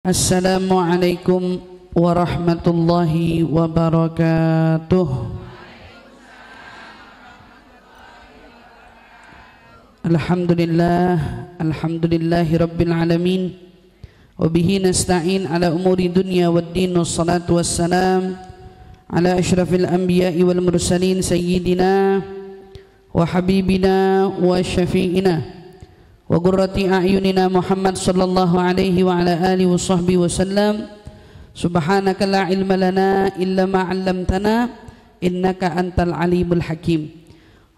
Assalamualaikum warahmatullahi wabarakatuh. Alhamdulillahi rabbil alamin. Wabihi nasta'in ala umuri dunya waddin. Wassalatu wassalam ala ashrafil anbiya'i wal mursalin sayyidina wa habibina wa syafi'ina wa qurrati a'yunina Muhammad sallallahu alaihi wa ala alihi wa sahbihi wa sallam. Subhanaka la ilma lana illa ma 'allamtana innaka antal alimul hakim.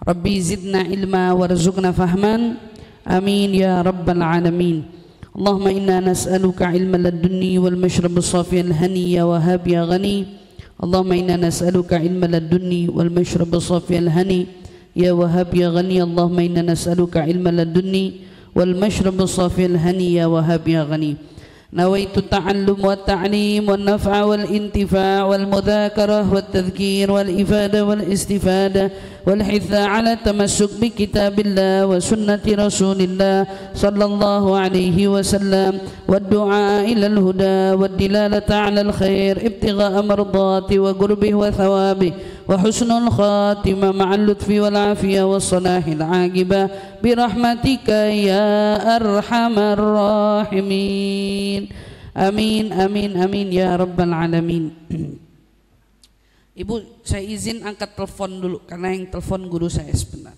Rabbi zidna ilma warzuqna fahman. Amin ya rabbal alamin. Allahumma inna nas'aluka ilman ladunni wal mashrab as-safi al-hani ya wahhab ya ghani. Allahumma inna nas'aluka ilman ladunni wal mashrab as-safi al-hani ya wahhab ya ghani. Allahumma inna nas'aluka ilman ladunni wal mashrab as-safi al-hani ya wahhab ya ghani. Nawaitu ta'allum wa ta'lim wal naf'a wal intifa' wal mudzakarah wat tadhkir wal ifada wal istifada wal hitha ala tamassuk bi kitabillah wa sunnati rasulillah sallallahu alaihi wasallam wad du'a ila al huda wad dilalata ala al khair ibtigha'a mardati wa qurbihi wa thawabi wa husnul khatimah ma'al lutfi wal afiyah was salahil aqibah bi rahmatika ya arhamar rahimin. Amin amin amin ya rabbal alamin. Ibu, saya izin angkat telepon dulu karena yang telepon guru saya sebentar.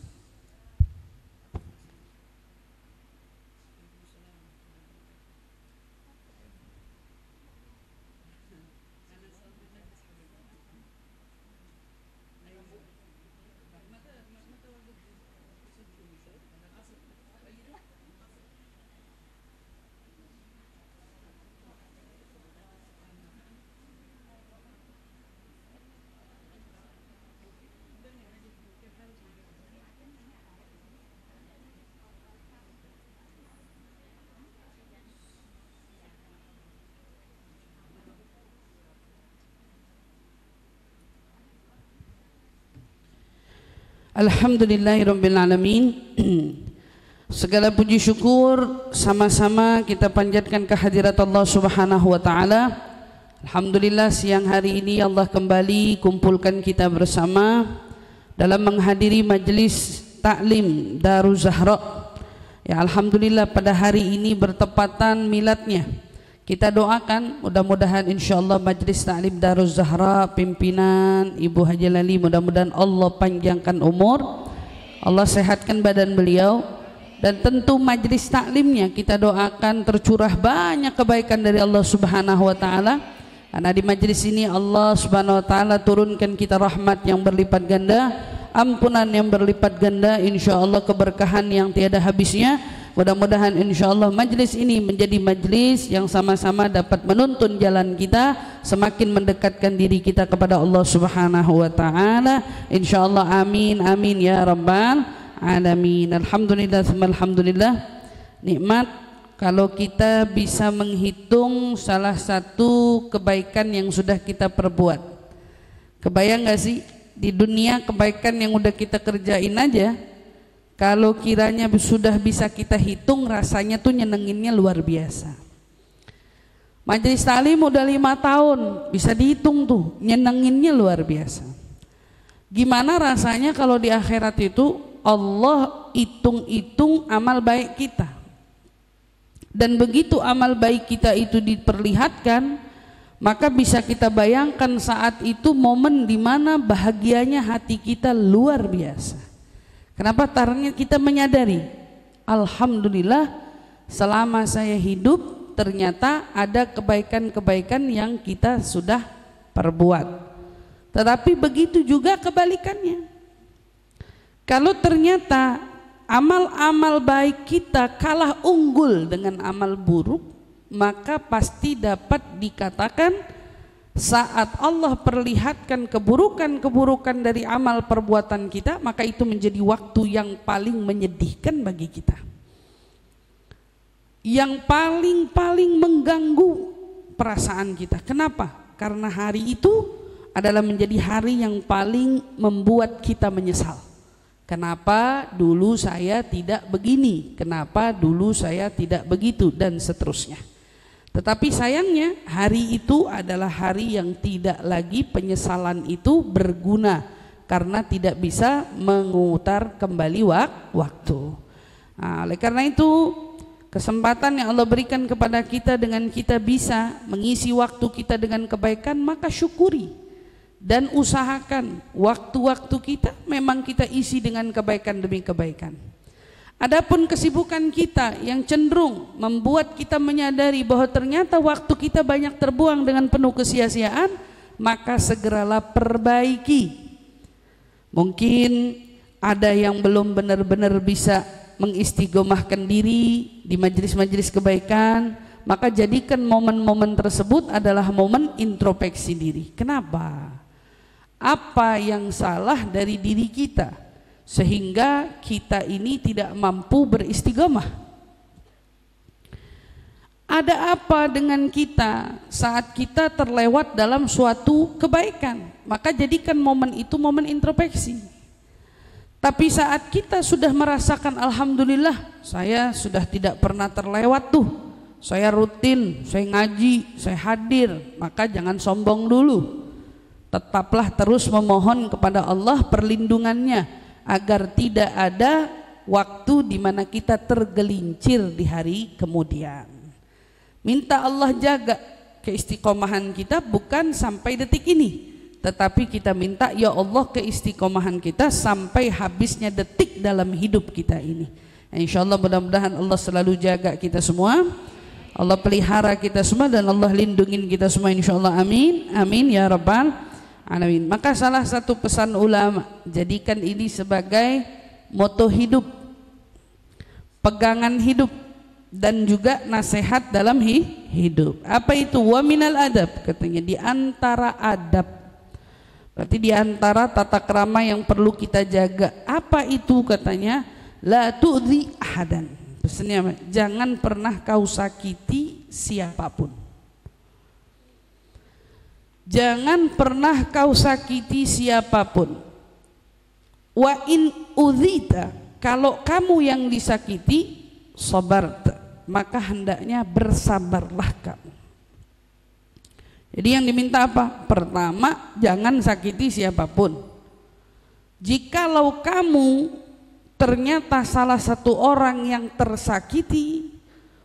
Alhamdulillahirabbil alamin. Segala puji syukur sama-sama kita panjatkan kehadirat Allah Subhanahu wa taala. Alhamdulillah siang hari ini Allah kembali kumpulkan kita bersama dalam menghadiri majelis taklim Daruz Zahra. Ya alhamdulillah pada hari ini bertepatan miladnya. Kita doakan mudah-mudahan insyaallah majelis taklim Daruz Zahra pimpinan Ibu Haji Lali, mudah-mudahan Allah panjangkan umur, Allah sehatkan badan beliau, dan tentu majelis taklimnya kita doakan tercurah banyak kebaikan dari Allah Subhanahu wa taala. Karena di majelis ini Allah Subhanahu wa taala turunkan kita rahmat yang berlipat ganda, ampunan yang berlipat ganda, insyaallah keberkahan yang tiada habisnya. Mudah-mudahan insyaallah majlis ini menjadi majlis yang sama-sama dapat menuntun jalan kita semakin mendekatkan diri kita kepada Allah Subhanahu wa taala. Insyaallah amin amin ya rabbal alamin. Alhamdulillah tsumma alhamdulillah. Nikmat kalau kita bisa menghitung salah satu kebaikan yang sudah kita perbuat. Kebayang gak sih di dunia kebaikan yang udah kita kerjain aja, kalau kiranya sudah bisa kita hitung, rasanya tuh nyenenginnya luar biasa. Majelis taklim udah 5 tahun, bisa dihitung tuh, nyenenginnya luar biasa. Gimana rasanya kalau di akhirat itu Allah hitung-hitung amal baik kita. Dan begitu amal baik kita itu diperlihatkan, maka bisa kita bayangkan saat itu momen dimana bahagianya hati kita luar biasa. Kenapa? Karena kita menyadari, alhamdulillah selama saya hidup ternyata ada kebaikan-kebaikan yang kita sudah perbuat. Tetapi begitu juga kebalikannya. Kalau ternyata amal-amal baik kita kalah unggul dengan amal buruk, maka pasti dapat dikatakan saat Allah perlihatkan keburukan-keburukan dari amal perbuatan kita, maka itu menjadi waktu yang paling menyedihkan bagi kita, yang paling mengganggu perasaan kita. Kenapa? Karena hari itu adalah menjadi hari yang paling membuat kita menyesal. Kenapa dulu saya tidak begini? Kenapa dulu saya tidak begitu? Dan seterusnya. Tetapi sayangnya hari itu adalah hari yang tidak lagi penyesalan itu berguna, karena tidak bisa memutar kembali waktu. Nah, oleh karena itu kesempatan yang Allah berikan kepada kita dengan kita bisa mengisi waktu kita dengan kebaikan, maka syukuri dan usahakan waktu-waktu kita memang kita isi dengan kebaikan demi kebaikan. Adapun kesibukan kita yang cenderung membuat kita menyadari bahwa ternyata waktu kita banyak terbuang dengan penuh kesia-siaan, maka segeralah perbaiki. Mungkin ada yang belum benar-benar bisa mengistiqomahkan diri di majelis-majelis kebaikan, maka jadikan momen-momen tersebut adalah momen introspeksi diri. Kenapa? Apa yang salah dari diri kita sehingga kita ini tidak mampu beristiqomah? Ada apa dengan kita saat kita terlewat dalam suatu kebaikan? Maka jadikan momen itu momen introspeksi. Tapi saat kita sudah merasakan alhamdulillah saya sudah tidak pernah terlewat tuh, saya rutin, saya ngaji, saya hadir, maka jangan sombong dulu. Tetaplah terus memohon kepada Allah perlindungannya agar tidak ada waktu di mana kita tergelincir di hari kemudian. Minta Allah jaga keistiqomahan kita bukan sampai detik ini, tetapi kita minta ya Allah keistiqomahan kita sampai habisnya detik dalam hidup kita ini. Insyaallah mudah-mudahan Allah selalu jaga kita semua, Allah pelihara kita semua, dan Allah lindungin kita semua insyaallah. Amin, amin ya rabbal alamin. Maka salah satu pesan ulama, jadikan ini sebagai moto hidup, pegangan hidup, dan juga nasihat dalam hidup. Apa itu? Wa minal adab, katanya di antara adab, berarti di antara tata krama yang perlu kita jaga. Apa itu? Katanya la tu'dhi ahadan. Pesannya apa? Jangan pernah kau sakiti siapapun. Jangan pernah kau sakiti siapapun. Wa in udzita, kalau kamu yang disakiti, sabarta, maka hendaknya bersabarlah kamu. Jadi yang diminta apa? Pertama, jangan sakiti siapapun. Jikalau kamu ternyata salah satu orang yang tersakiti,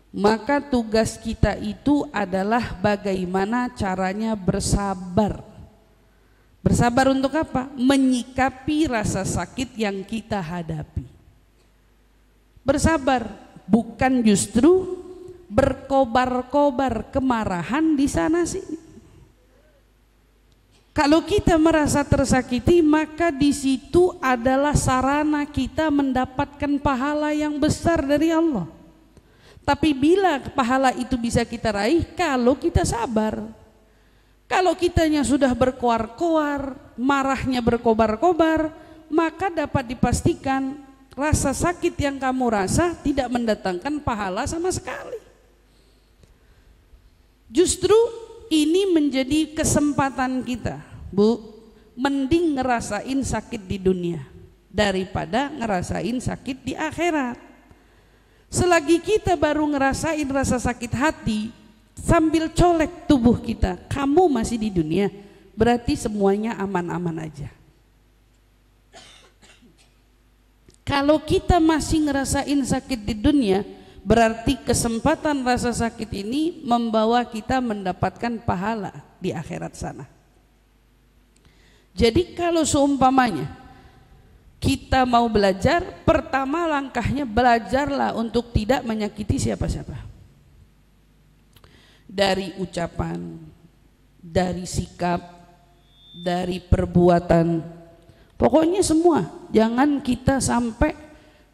maka tugas kita itu adalah bagaimana caranya bersabar. Bersabar untuk apa? Menyikapi rasa sakit yang kita hadapi. Bersabar bukan justru berkobar-kobar kemarahan di sana sini. Kalau kita merasa tersakiti, maka di situ adalah sarana kita mendapatkan pahala yang besar dari Allah. Tapi bila pahala itu bisa kita raih kalau kita sabar. Kalau kitanya sudah berkoar-koar, marahnya berkobar-kobar, maka dapat dipastikan rasa sakit yang kamu rasa tidak mendatangkan pahala sama sekali. Justru ini menjadi kesempatan kita, Bu, mending ngerasain sakit di dunia daripada ngerasain sakit di akhirat. Selagi kita baru ngerasain rasa sakit hati sambil colek tubuh kita, kamu masih di dunia, berarti semuanya aman-aman aja. Kalau kita masih ngerasain sakit di dunia, berarti kesempatan rasa sakit ini membawa kita mendapatkan pahala di akhirat sana. Jadi kalau seumpamanya kita mau belajar, pertama langkahnya belajarlah untuk tidak menyakiti siapa-siapa. Dari ucapan, dari sikap, dari perbuatan, pokoknya semua. Jangan kita sampai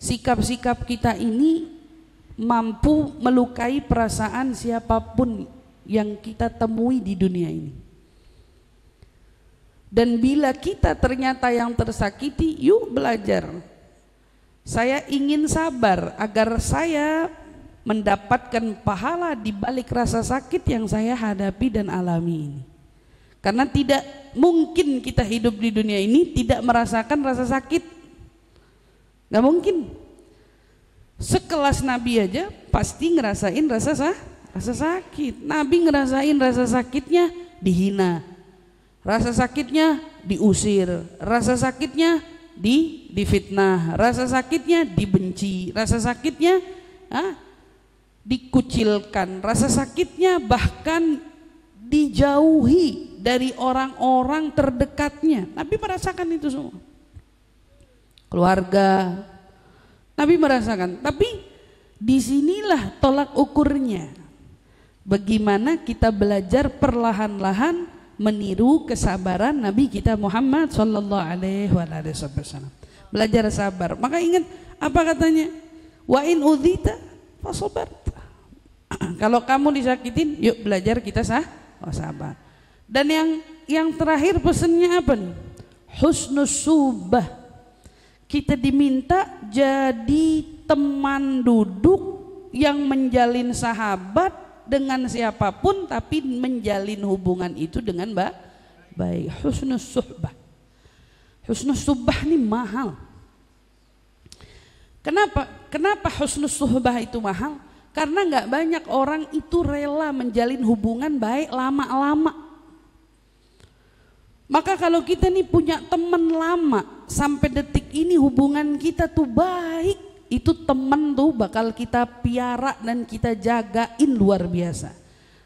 sikap-sikap kita ini mampu melukai perasaan siapapun yang kita temui di dunia ini. Dan bila kita ternyata yang tersakiti, yuk belajar. Saya ingin sabar agar saya mendapatkan pahala di balik rasa sakit yang saya hadapi dan alami ini. Karena tidak mungkin kita hidup di dunia ini tidak merasakan rasa sakit. Gak mungkin. Sekelas Nabi aja pasti ngerasain Rasa sakit. Nabi ngerasain rasa sakitnya dihina, rasa sakitnya diusir, rasa sakitnya difitnah, rasa sakitnya dibenci, rasa sakitnya dikucilkan, rasa sakitnya bahkan dijauhi dari orang-orang terdekatnya. Nabi merasakan itu semua. Keluarga, Nabi merasakan. Tapi disinilah tolak ukurnya. Bagaimana kita belajar perlahan-lahan meniru kesabaran Nabi kita Muhammad sallallahu alaihi wasallam. Belajar sabar. Maka ingat apa katanya? Wa in udzita fasabarta. Kalau kamu disakitin, yuk belajar kita sabar. Dan yang terakhir pesannya apa nih? Husnus subah. Kita diminta jadi teman duduk yang menjalin sahabat dengan siapapun, tapi menjalin hubungan itu dengan baik. Husnus suhbah. Husnus suhbah ini mahal. Kenapa husnus suhbah itu mahal? Karena nggak banyak orang itu rela menjalin hubungan baik lama-lama. Maka kalau kita nih punya teman lama sampai detik ini hubungan kita tuh baik, itu teman tuh bakal kita piara dan kita jagain luar biasa.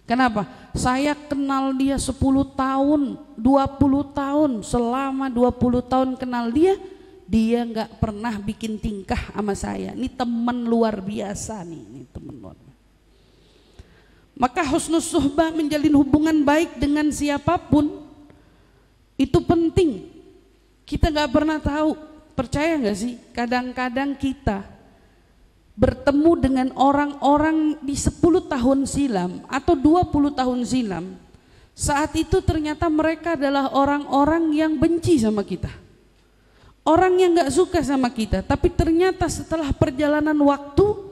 Kenapa? Saya kenal dia 10 tahun, 20 tahun, selama 20 tahun kenal dia nggak pernah bikin tingkah sama saya. Ini teman luar biasa nih, ini teman luar biasa. Maka husnus suhbah, menjalin hubungan baik dengan siapapun itu penting. Kita nggak pernah tahu, percaya nggak sih? Kadang-kadang kita bertemu dengan orang-orang di 10 tahun silam atau 20 tahun silam, saat itu ternyata mereka adalah orang-orang yang benci sama kita, orang yang gak suka sama kita. Tapi ternyata setelah perjalanan waktu,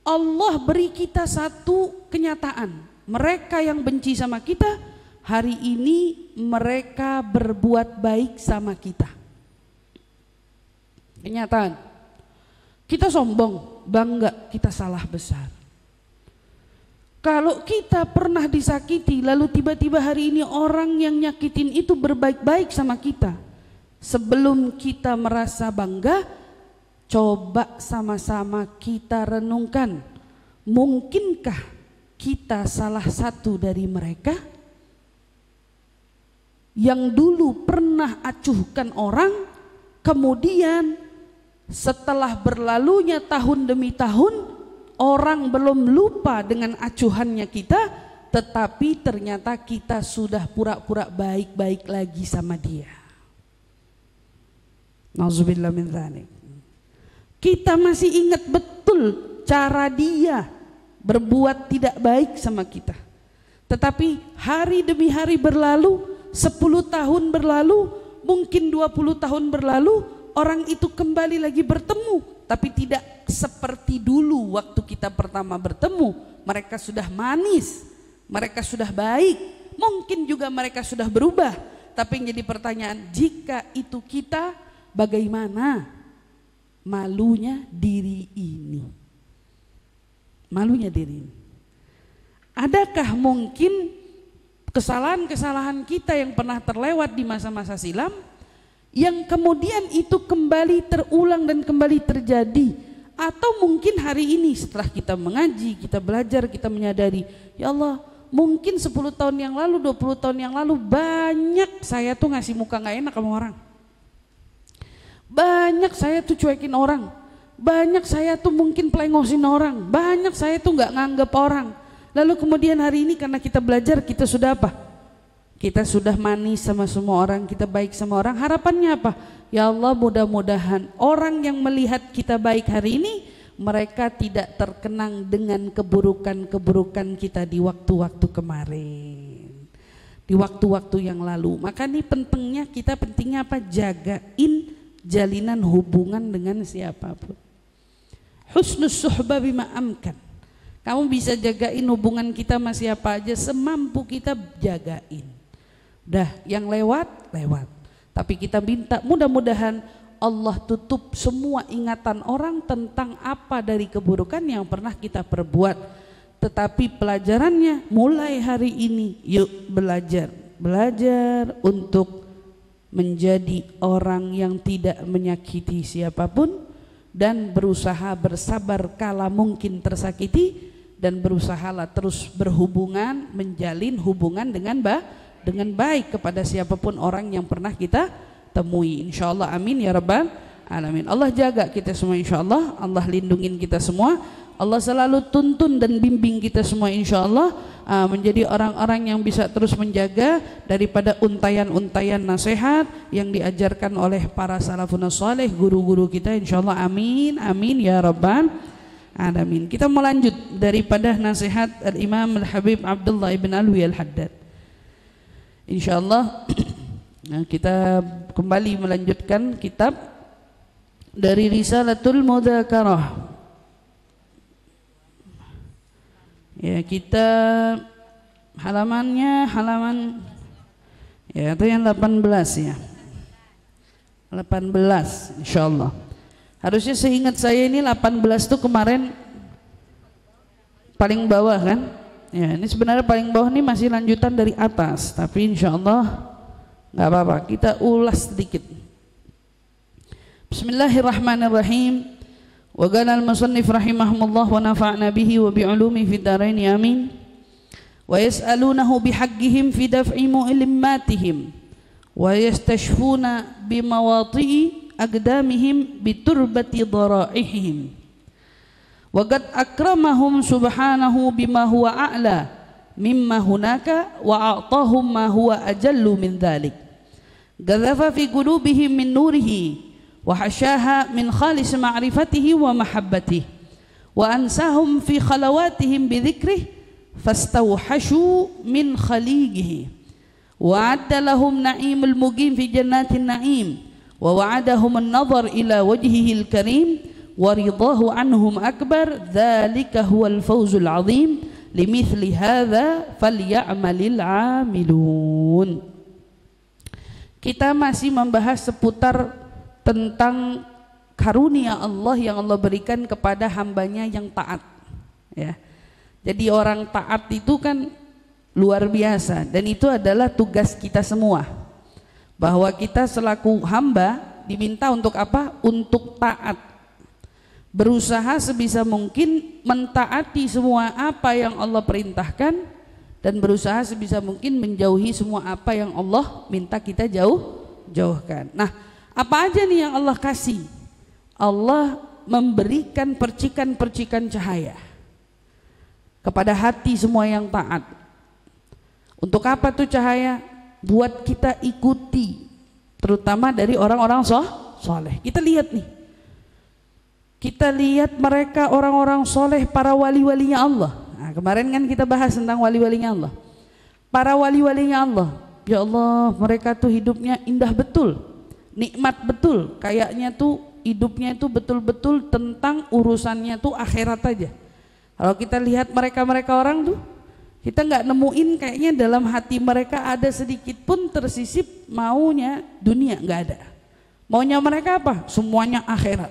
Allah beri kita satu kenyataan, mereka yang benci sama kita hari ini mereka berbuat baik sama kita. Kenyataan. Kita sombong, bangga, kita salah besar. Kalau kita pernah disakiti lalu tiba-tiba hari ini orang yang nyakitin itu berbaik-baik sama kita, sebelum kita merasa bangga, coba sama-sama kita renungkan, mungkinkah kita salah satu dari mereka yang dulu pernah acuhkan orang, kemudian setelah berlalunya tahun demi tahun, orang belum lupa dengan acuhannya kita, tetapi ternyata kita sudah pura-pura baik-baik lagi sama dia. Nauzubillah min dzalik. Kita masih ingat betul cara dia berbuat tidak baik sama kita. Tetapi hari demi hari berlalu, 10 tahun berlalu, mungkin 20 tahun berlalu, orang itu kembali lagi bertemu, tapi tidak seperti dulu waktu kita pertama bertemu. Mereka sudah manis, mereka sudah baik, mungkin juga mereka sudah berubah. Tapi yang jadi pertanyaan, jika itu kita, bagaimana malunya diri ini? Malunya diri ini. Adakah mungkin kesalahan-kesalahan kita yang pernah terlewat di masa-masa silam, yang kemudian itu kembali terulang dan kembali terjadi? Atau mungkin hari ini setelah kita mengaji, kita belajar, kita menyadari, ya Allah, mungkin 10 tahun yang lalu, 20 tahun yang lalu banyak saya tuh ngasih muka gak enak sama orang, banyak saya tuh cuekin orang, banyak saya tuh mungkin pelengosin orang, banyak saya tuh gak nganggep orang. Lalu kemudian hari ini karena kita belajar, kita sudah apa? Kita sudah manis sama semua orang, kita baik sama orang. Harapannya apa? Ya Allah, mudah-mudahan orang yang melihat kita baik hari ini, mereka tidak terkenang dengan keburukan-keburukan kita di waktu-waktu kemarin, di waktu-waktu yang lalu. Maka ini pentingnya apa? Jagain jalinan hubungan dengan siapapun. Husnus suhbah bima amkan. Kamu bisa jagain hubungan kita sama siapa aja, semampu kita jagain. Dah, yang lewat. Tapi kita minta mudah-mudahan Allah tutup semua ingatan orang tentang apa dari keburukan yang pernah kita perbuat. tetapi pelajarannya mulai hari ini yuk belajar untuk menjadi orang yang tidak menyakiti siapapun dan berusaha bersabar kala mungkin tersakiti, dan berusahalah terus berhubungan, menjalin hubungan dengan baik kepada siapapun orang yang pernah kita temui, insyaallah. Amin ya rabbal alamin. Allah jaga kita semua insyaallah, Allah lindungin kita semua, Allah selalu tuntun dan bimbing kita semua insyaallah, menjadi orang-orang yang bisa terus menjaga daripada untayan-untayan nasihat yang diajarkan oleh para salafun saleh, guru-guru kita insyaallah. Amin amin ya rabbal alamin. Kita mau lanjut daripada nasihat Al-Imam Al-Habib Abdullah ibn Alwi Al-Haddad insyaallah. Kita kembali melanjutkan kitab dari Risalatul Mudzakarah. Ya, kita halaman ya itu yang 18 ya. 18 insyaallah. Harusnya seingat saya ini 18 tuh kemarin paling bawah kan? Ya, ini sebenarnya paling bawah ini masih lanjutan dari atas, tapi insyaallah enggak apa-apa, kita ulas sedikit. Bismillahirrahmanirrahim. Wa qala al-musannif rahimahullah wa nafa'na bihi wa bi'ulumi fid dharain amin. Wa yas'alunahu bihaqqihim fi daf'i mu'limmatihim wa yastashfuna bimawati'i aqdamihim biturbati dhara'ihim. Wa qad akramahum subhanahu bima huwa a'la mimma hunaka wa a'tahum ma huwa ajallu min dhalik. Gadhafa fi qulubihim min nurihi wa hasyaha min khalis ma'rifatihi wa mahabbatihi wa ansahum fi khalawatihim bi dhikrih fastawhashu min khaliqihi wa adda lahum na'imul muqim fi jannatin na'im wa wa'adahum an-nadhar ila wajhihi al-karim wa ridahu anhum akbar dzalika huwal fawzul 'azim limithli hadza falyamalil 'amilun. Kita masih membahas seputar tentang karunia Allah yang Allah berikan kepada hambanya yang taat ya. Jadi orang taat itu kan luar biasa, dan itu adalah tugas kita semua, bahwa kita selaku hamba diminta untuk apa? Untuk taat, berusaha sebisa mungkin mentaati semua apa yang Allah perintahkan, dan berusaha sebisa mungkin menjauhi semua apa yang Allah minta kita jauhkan. Nah, apa aja nih yang Allah kasih? Allah memberikan percikan-percikan cahaya kepada hati semua yang taat. Untuk apa tuh cahaya? Buat kita ikuti, terutama dari orang-orang soleh. Kita lihat nih, kita lihat mereka orang-orang soleh, para wali-walinya Allah. Nah, kemarin kan kita bahas tentang wali-walinya Allah. Para wali-walinya Allah, ya Allah, mereka tuh hidupnya indah betul, nikmat betul, kayaknya tuh hidupnya itu betul-betul tentang urusannya tuh akhirat aja. Kalau kita lihat mereka orang tuh, kita nggak nemuin kayaknya dalam hati mereka ada sedikit pun tersisip maunya dunia, nggak ada. Maunya mereka apa? Semuanya akhirat.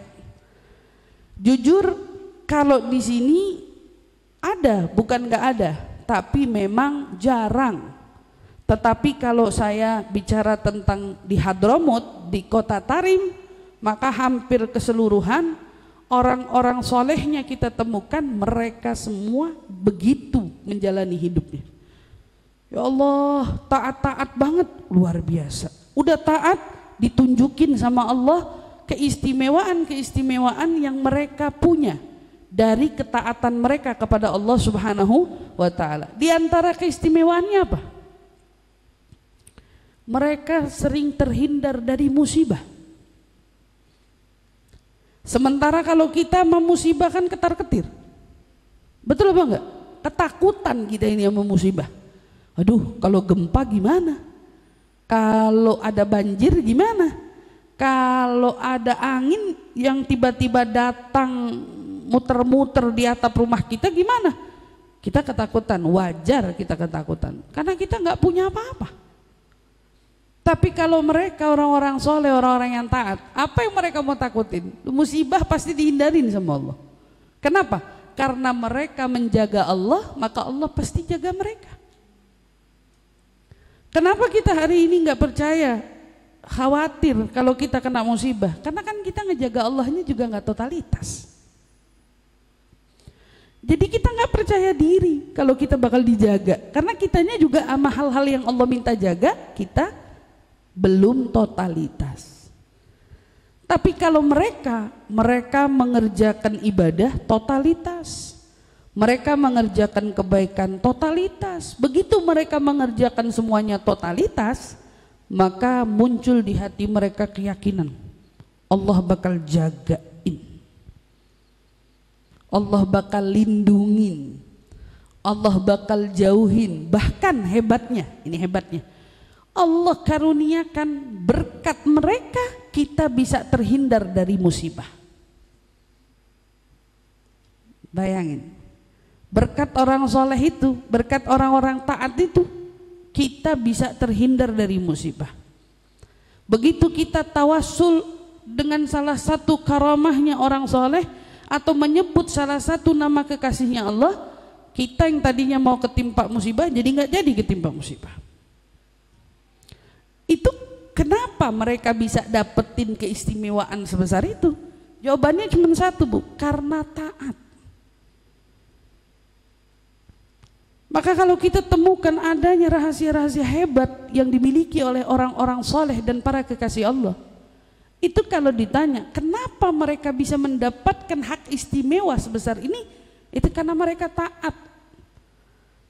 Jujur kalau di sini ada, bukan nggak ada, tapi memang jarang. Tetapi kalau saya bicara tentang di Hadramut, di kota Tarim, maka hampir keseluruhan orang-orang solehnya kita temukan mereka semua begitu menjalani hidupnya. Ya Allah, taat-taat banget, luar biasa. Udah taat, ditunjukin sama Allah keistimewaan-keistimewaan yang mereka punya dari ketaatan mereka kepada Allah Subhanahu wa Ta'ala. Di antara keistimewaannya apa? Mereka sering terhindar dari musibah. Sementara kalau kita memusibah kan ketar-ketir. Betul apa enggak? Ketakutan kita ini yang memusibah. Aduh, kalau gempa gimana? Kalau ada banjir gimana? Kalau ada angin yang tiba-tiba datang muter-muter di atap rumah kita gimana? Kita ketakutan, wajar kita ketakutan. Karena kita nggak punya apa-apa. Tapi kalau mereka orang-orang soleh, orang-orang yang taat, apa yang mereka mau takutin? Musibah pasti dihindarin sama Allah. Kenapa? Karena mereka menjaga Allah, maka Allah pasti jaga mereka. Kenapa kita hari ini nggak percaya, khawatir kalau kita kena musibah? Karena kan kita ngejaga Allahnya juga nggak totalitas. Jadi kita nggak percaya diri kalau kita bakal dijaga, karena kitanya juga sama hal-hal yang Allah minta jaga, kita belum totalitas. Tapi kalau mereka mengerjakan ibadah totalitas, mereka mengerjakan kebaikan totalitas. Begitu mereka mengerjakan semuanya totalitas, maka muncul di hati mereka keyakinan Allah bakal jagain, Allah bakal lindungin, Allah bakal jauhin. Bahkan hebatnya, ini hebatnya, Allah karuniakan berkat mereka kita bisa terhindar dari musibah. Bayangin, berkat orang soleh itu, berkat orang-orang taat itu, kita bisa terhindar dari musibah. Begitu kita tawasul dengan salah satu karamahnya orang soleh, atau menyebut salah satu nama kekasihnya Allah, kita yang tadinya mau ketimpa musibah jadi nggak jadi ketimpa musibah. Itu kenapa mereka bisa dapetin keistimewaan sebesar itu? Jawabannya cuma satu, Bu, karena taat. Maka kalau kita temukan adanya rahasia-rahasia hebat yang dimiliki oleh orang-orang soleh dan para kekasih Allah, itu kalau ditanya kenapa mereka bisa mendapatkan hak istimewa sebesar ini, itu karena mereka taat.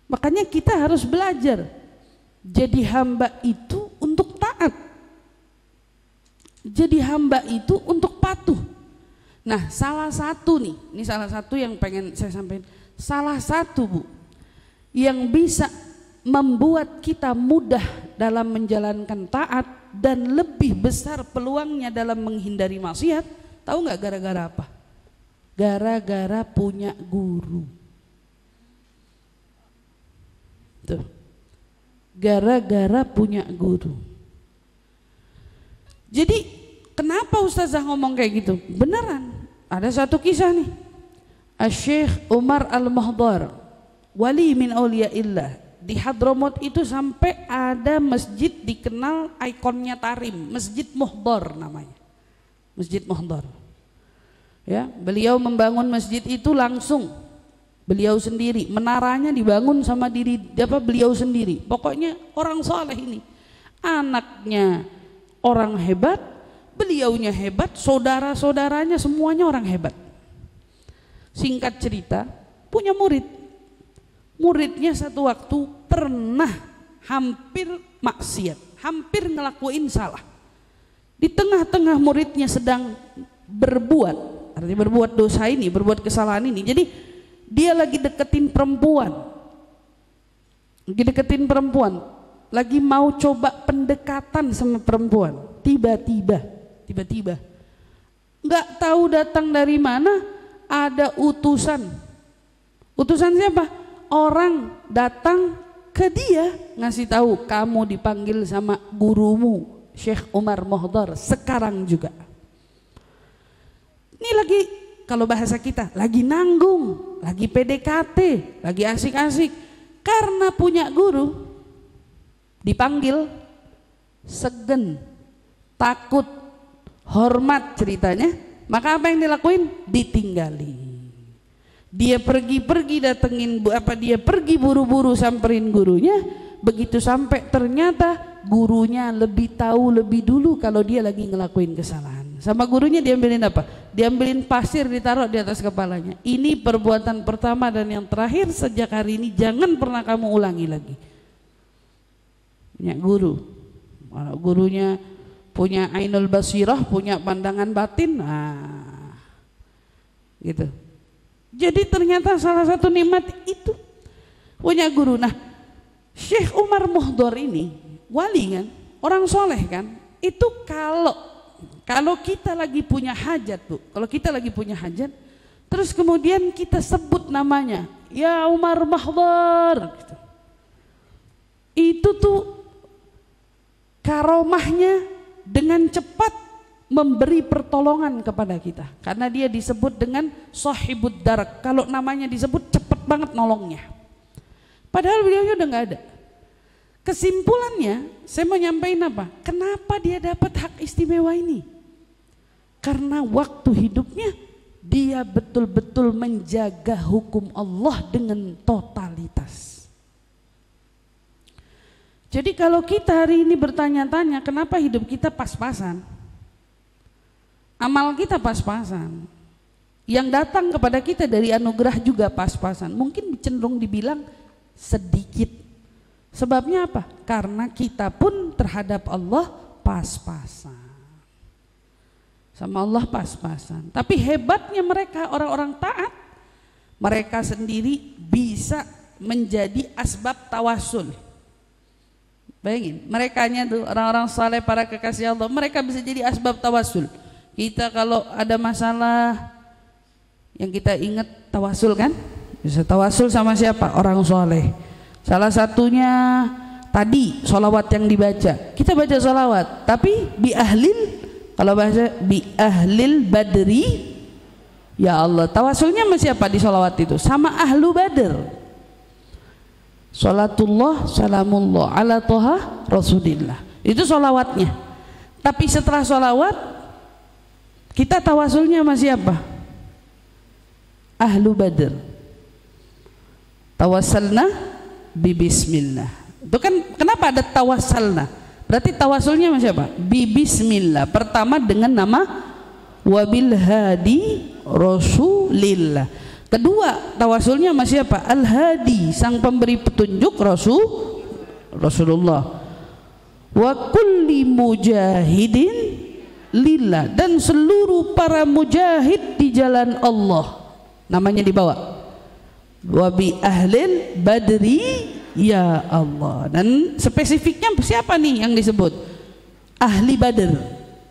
Makanya kita harus belajar jadi hamba itu untuk taat, jadi hamba itu untuk patuh. Nah, salah satu nih, ini salah satu yang pengen saya sampaikan, salah satu, Bu, yang bisa membuat kita mudah dalam menjalankan taat dan lebih besar peluangnya dalam menghindari maksiat, tahu nggak gara-gara apa? Gara-gara punya guru. Tuh, gara-gara punya guru. Jadi kenapa Ustazah ngomong kayak gitu? Beneran, ada satu kisah nih. Asy-Syaikh Umar Al-Mahdar, wali min auliyaillah, di Hadramut itu sampai ada masjid dikenal ikonnya Tarim, Masjid Muhdar namanya, Masjid Muhdar. Ya, beliau membangun masjid itu langsung beliau sendiri, menaranya dibangun sama beliau sendiri. Pokoknya orang soleh ini, anaknya orang hebat, beliaunya hebat, saudara-saudaranya semuanya orang hebat. Singkat cerita, punya muridnya satu waktu pernah hampir maksiat, hampir ngelakuin salah. Di tengah-tengah muridnya sedang berbuat, artinya berbuat dosa ini, berbuat kesalahan ini. Jadi dia lagi deketin perempuan, lagi mau coba pendekatan sama perempuan. Tiba-tiba nggak tahu datang dari mana, ada utusan siapa? Orang datang ke dia ngasih tahu, kamu dipanggil sama gurumu Syekh Umar Mahdar sekarang juga. Ini lagi, kalau bahasa kita, lagi nanggung, lagi PDKT, lagi asik-asik. Karena punya guru, dipanggil, segen, takut, hormat ceritanya. Maka apa yang dilakuin? Ditinggali. Dia pergi buru-buru samperin gurunya. Begitu sampai ternyata gurunya lebih tahu lebih dulu kalau dia lagi ngelakuin kesalahan. Sama gurunya diambilin apa? Diambilin pasir, ditaruh di atas kepalanya. Ini perbuatan pertama dan yang terakhir sejak hari ini, jangan pernah kamu ulangi lagi. Punya guru, kalau gurunya punya ainul basirah, punya pandangan batin, nah gitu. Jadi ternyata salah satu nikmat itu punya guru. Nah, Syekh Umar Mahdar ini wali kan, orang soleh kan. Itu kalau kita lagi punya hajat, Bu, kalau kita lagi punya hajat, terus kemudian kita sebut namanya, ya Umar Mahdar, gitu. Itu tuh karomahnya dengan cepat memberi pertolongan kepada kita, karena dia disebut dengan sahibud darak. Kalau namanya disebut cepet banget nolongnya, padahal beliau udah nggak ada. Kesimpulannya saya mau nyampaikan apa? Kenapa dia dapat hak istimewa ini? Karena waktu hidupnya dia betul-betul menjaga hukum Allah dengan totalitas. Jadi kalau kita hari ini bertanya-tanya kenapa hidup kita pas-pasan, amal kita pas-pasan, yang datang kepada kita dari anugerah juga pas-pasan, mungkin cenderung dibilang sedikit. Sebabnya apa? Karena kita pun terhadap Allah pas-pasan, sama Allah pas-pasan. Tapi hebatnya mereka orang-orang taat, mereka sendiri bisa menjadi asbab tawasul. Bayangin, merekanya tuh orang-orang saleh, para kekasih Allah, mereka bisa jadi asbab tawasul. Kita kalau ada masalah yang kita ingat tawasul kan, bisa tawasul sama siapa? Orang saleh. Salah satunya tadi sholawat yang dibaca, kita baca sholawat tapi bi ahlil, kalau bahasa bi ahlil badri, ya Allah, tawasulnya sama siapa di sholawat itu? Sama ahlu badr. Salatullah salamullah ala toha rasulillah, itu sholawatnya. Tapi setelah sholawat kita tawasulnya sama siapa? Ahlu badr. Tawassalna bi bismillah. Itu kan kenapa ada tawassalna? Berarti tawasulnya sama siapa? Bi bismillah. Pertama dengan nama wabil hadi rasulillah. Kedua tawasulnya sama siapa? Al hadi, sang pemberi petunjuk, Rasulullah. Wa kulli mujahidin lillah, dan seluruh para mujahid di jalan Allah, namanya dibawa. Wa bi ahlil badri ya Allah. Dan spesifiknya siapa nih yang disebut? Ahli Badr.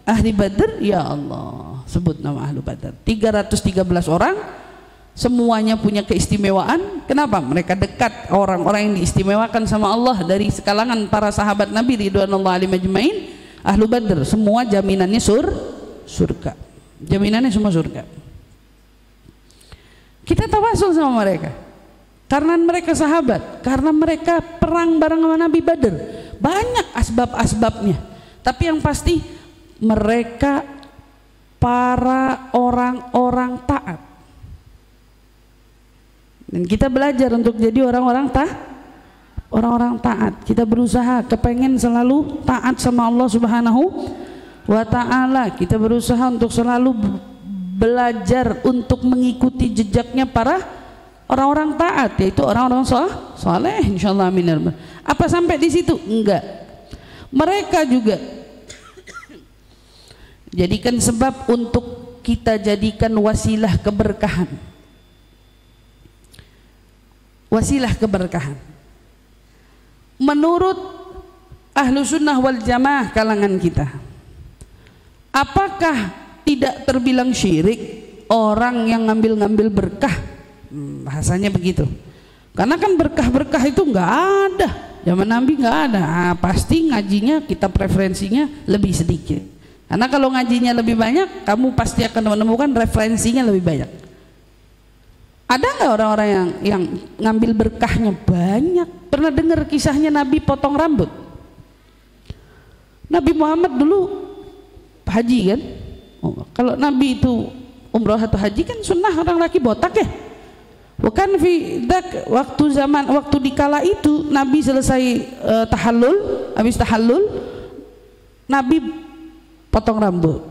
Ahli Badr ya Allah, sebut nama ahli Badr. 313 orang, semuanya punya keistimewaan. Kenapa? Mereka dekat, orang-orang yang diistimewakan sama Allah dari sekalangan para sahabat Nabi ridwanullah alaihim ajmain. Ahlu Badr semua jaminannya surga. Jaminannya semua surga. Kita tawasul sama mereka karena mereka sahabat, karena mereka perang bareng sama Nabi Badr. Banyak asbab-asbabnya, tapi yang pasti mereka para orang-orang taat. Dan kita belajar untuk jadi orang-orang taat. Kita berusaha kepengen selalu taat sama Allah Subhanahu wa ta'ala. Kita berusaha untuk selalu belajar untuk mengikuti jejaknya para orang-orang taat, yaitu orang-orang saleh, insyaallah, amin. Apa sampai di situ? Enggak. Mereka juga jadikan sebab untuk kita jadikan wasilah keberkahan. Wasilah keberkahan. Menurut ahlu sunnah wal jamaah kalangan kita, apakah tidak terbilang syirik orang yang ngambil-ngambil berkah? Bahasanya begitu. Karena kan berkah-berkah itu nggak ada, zaman Nabi nggak ada. Pasti ngajinya kita preferensinya lebih sedikit. Karena kalau ngajinya lebih banyak, kamu pasti akan menemukan referensinya lebih banyak. Ada nggak orang-orang yang ngambil berkahnya banyak? Pernah dengar kisahnya Nabi potong rambut? Nabi Muhammad dulu haji kan? Kalau Nabi itu umroh atau haji kan sunnah orang laki botak ya. Bukan waktu dikala itu Nabi selesai tahallul, habis tahallul Nabi potong rambut.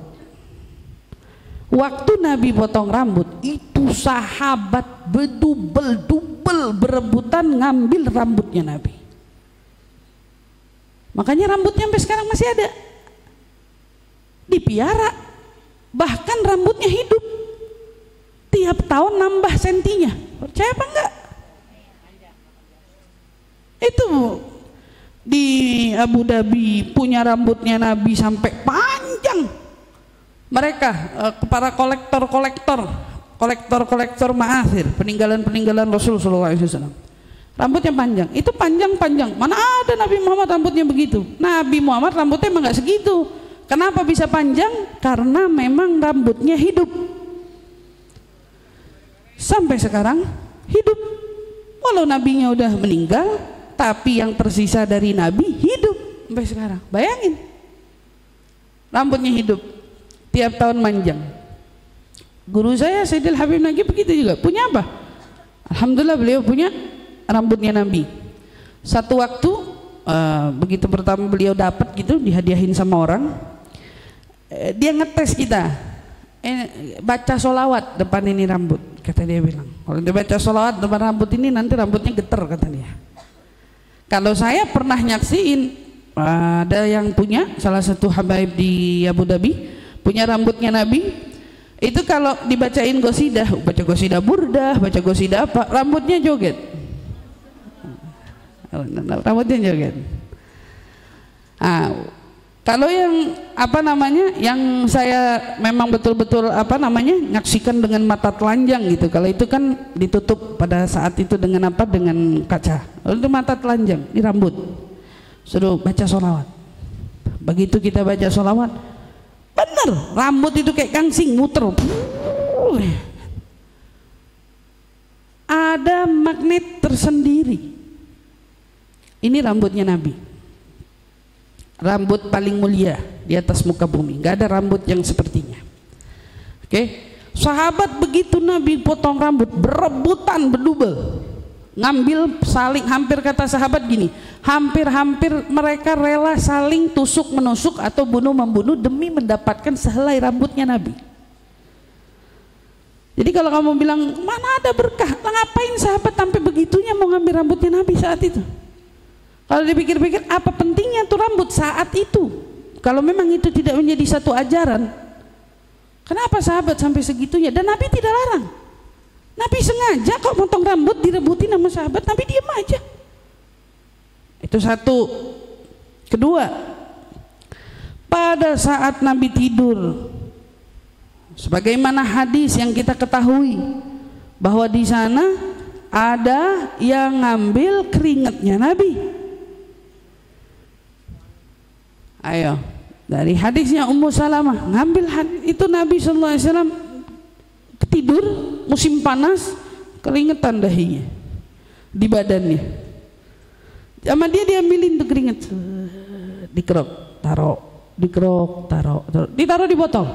Waktu Nabi potong rambut itu sahabat bedubel-dubel berebutan ngambil rambutnya Nabi. Makanya rambutnya sampai sekarang masih ada, dipiara, bahkan rambutnya hidup, tiap tahun nambah sentinya. Percaya apa enggak? Itu di Abu Dhabi punya rambutnya Nabi sampai panjang. Mereka para kolektor ma'athir, peninggalan Rasul sallallahu alaihi wasallam, rambutnya panjang. Itu panjang. Mana ada Nabi Muhammad rambutnya begitu? Nabi Muhammad rambutnya emang enggak segitu. Kenapa bisa panjang? Karena memang rambutnya hidup. Sampai sekarang hidup. Walau nabinya udah meninggal, tapi yang tersisa dari nabi hidup sampai sekarang. Bayangin, rambutnya hidup, tiap tahun manjang. Guru saya Sayyidil Habib Nagib begitu juga, punya apa? Alhamdulillah beliau punya rambutnya nabi. Satu waktu begitu pertama beliau dapat gitu, dihadiahin sama orang, dia ngetes kita, baca sholawat depan ini rambut, kata dia bilang. Kalau dia baca sholawat depan rambut ini nanti rambutnya geter, kata dia. Kalau saya pernah nyaksiin, ada yang punya, salah satu habaib di Abu Dhabi punya rambutnya nabi, itu kalau dibacain gosidah, baca gosidah burdah, baca gosidah apa, rambutnya joget. Rambutnya joget. Kalau yang apa namanya, yang saya memang betul-betul apa namanya nyaksikan dengan mata telanjang gitu. Kalau itu kan ditutup pada saat itu dengan apa, dengan kaca. Lalu itu mata telanjang, di rambut. Suruh baca sholawat. Begitu kita baca sholawat, bener rambut itu kayak gangsing muter. Ada magnet tersendiri. Ini rambutnya Nabi, rambut paling mulia di atas muka bumi, nggak ada rambut yang sepertinya. Oke, sahabat begitu Nabi potong rambut, berebutan berdubel, ngambil saling, hampir kata sahabat gini, hampir mereka rela saling tusuk menusuk atau bunuh membunuh demi mendapatkan sehelai rambutnya Nabi. Jadi kalau kamu bilang mana ada berkah, ngapain sahabat sampai begitunya mau ngambil rambutnya Nabi saat itu? Kalau dipikir-pikir, apa pentingnya tuh rambut saat itu? Kalau memang itu tidak menjadi satu ajaran, kenapa sahabat sampai segitunya? Dan Nabi tidak larang. Nabi sengaja kok potong rambut, direbutin sama sahabat, Nabi diam aja. Itu satu. Kedua, pada saat Nabi tidur, sebagaimana hadis yang kita ketahui bahwa di sana ada yang ngambil keringatnya Nabi. Ayo, dari hadisnya Ummu Salamah, ngambil hadis itu Nabi SAW tidur musim panas, keringetan dahinya di badannya. Sama dia diambilin tuh keringet, dikerok, taruh, dikerok, taruh, ditaruh di botol.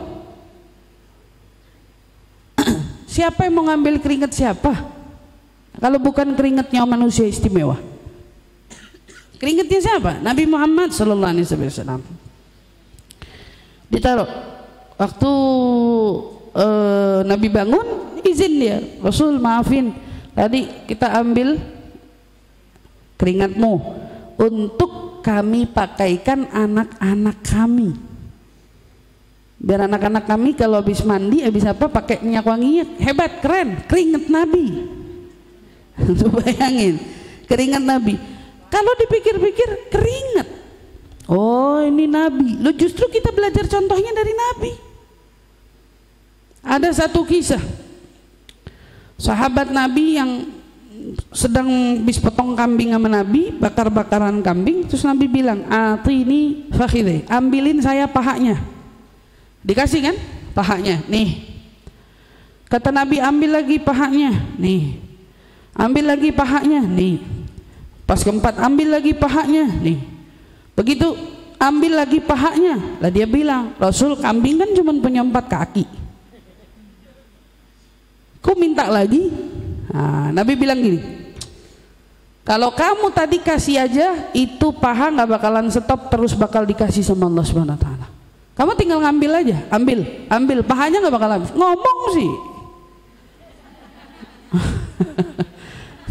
Siapa yang mau ngambil keringet siapa? Kalau bukan keringetnya manusia istimewa. Keringetnya siapa? Nabi Muhammad SAW. Ditaruh. Waktu Nabi bangun, izin dia, Rasul maafin, tadi kita ambil keringatmu untuk kami pakaikan anak-anak kami, biar anak-anak kami kalau habis mandi, habis apa, pakai minyak wanginya hebat, keren, keringat Nabi. Bayangin, keringat Nabi. Kalau dipikir-pikir, keringat, oh ini Nabi. Lo justru kita belajar contohnya dari Nabi. Ada satu kisah sahabat Nabi yang sedang bis potong kambing sama Nabi, bakar-bakaran kambing, terus Nabi bilang, atini fakhidhi, ambilin saya pahanya. Dikasih kan pahanya, nih. Kata Nabi, ambil lagi pahanya, nih. Ambil lagi pahanya, nih. Pas keempat, ambil lagi pahanya, nih. Begitu ambil lagi pahanya, lah dia bilang, Rasul, kambing kan cuma punya 4 kaki, kok minta lagi? Nah, Nabi bilang gini, kalau kamu tadi kasih aja, itu paha nggak bakalan stop, terus bakal dikasih sama Allah Subhanahu Wa Taala. Kamu tinggal ngambil aja, ambil pahanya nggak bakal habis. Ngomong sih.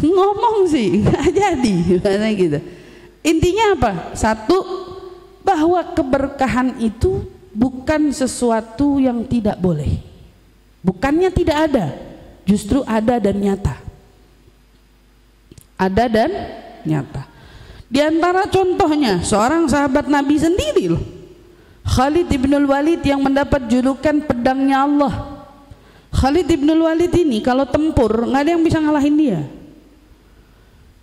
Ngomong sih nggak jadi, gitu. Intinya apa? Satu, bahwa keberkahan itu bukan sesuatu yang tidak boleh, bukannya tidak ada, justru ada dan nyata. Ada dan nyata. Di antara contohnya seorang sahabat Nabi sendiri loh, Khalid ibnul Walid yang mendapat julukan pedangnya Allah. Khalid ibnul Walid ini kalau tempur nggak ada yang bisa ngalahin dia.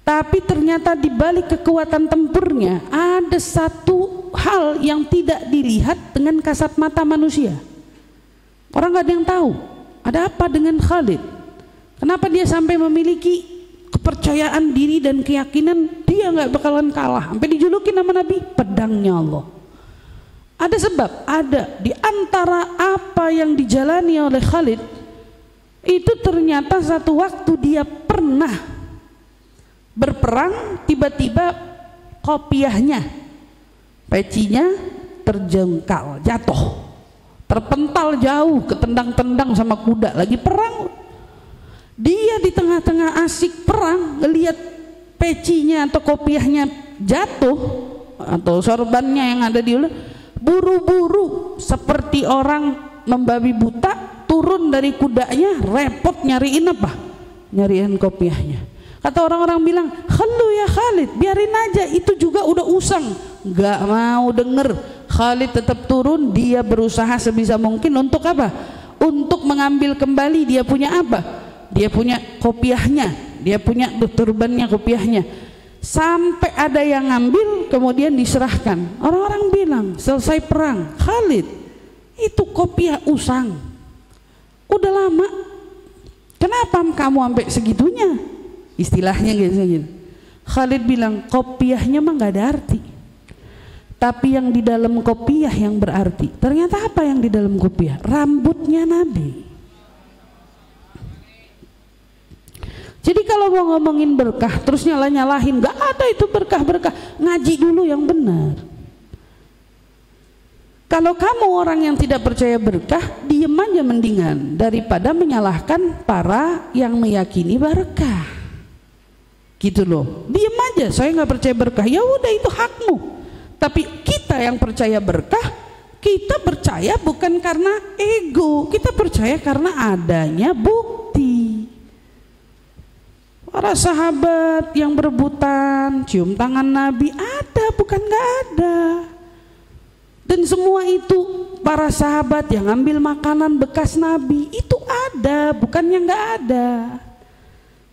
Tapi ternyata di balik kekuatan tempurnya ada satu hal yang tidak dilihat dengan kasat mata manusia. Orang nggak ada yang tahu ada apa dengan Khalid, kenapa dia sampai memiliki kepercayaan diri dan keyakinan dia nggak bakalan kalah sampai dijulukin nama Nabi pedangnya Allah. Ada sebab, ada di antara apa yang dijalani oleh Khalid itu ternyata satu waktu dia pernah berperang, tiba-tiba kopiahnya, pecinya terjengkal, jatuh, terpental jauh, ketendang-tendang sama kuda lagi perang. Dia di tengah-tengah asik perang ngelihat pecinya atau kopiahnya jatuh atau sorbannya yang ada di ular, buru-buru seperti orang membabi buta turun dari kudanya, repot nyariin apa? Nyariin kopiahnya. Kata orang-orang bilang, "Khalu ya Khalid, biarin aja, itu juga udah usang." Gak mau denger. Khalid tetap turun, dia berusaha sebisa mungkin untuk apa? Untuk mengambil kembali dia punya apa? Dia punya kopiahnya, dia punya turbannya, kopiahnya. Sampai ada yang ngambil, kemudian diserahkan. Orang-orang bilang, selesai perang, "Khalid, itu kopiah usang, udah lama, kenapa kamu sampai segitunya?" Istilahnya gitu. Khalid bilang, kopiahnya mah gak ada arti, tapi yang di dalam kopiah yang berarti. Ternyata apa yang di dalam kopiah? Rambutnya Nabi. Jadi kalau mau ngomongin berkah terus nyalah-nyalahin, gak ada itu berkah-berkah. Ngaji dulu yang benar. Kalau kamu orang yang tidak percaya berkah, diem aja mendingan daripada menyalahkan para yang meyakini berkah. Gitu loh, diem aja, saya nggak percaya berkah, ya udah itu hakmu. Tapi kita yang percaya berkah, kita percaya bukan karena ego, kita percaya karena adanya bukti. Para sahabat yang berebutan cium tangan Nabi ada, bukan nggak ada. Dan semua itu para sahabat yang ngambil makanan bekas Nabi itu ada, bukannya nggak ada.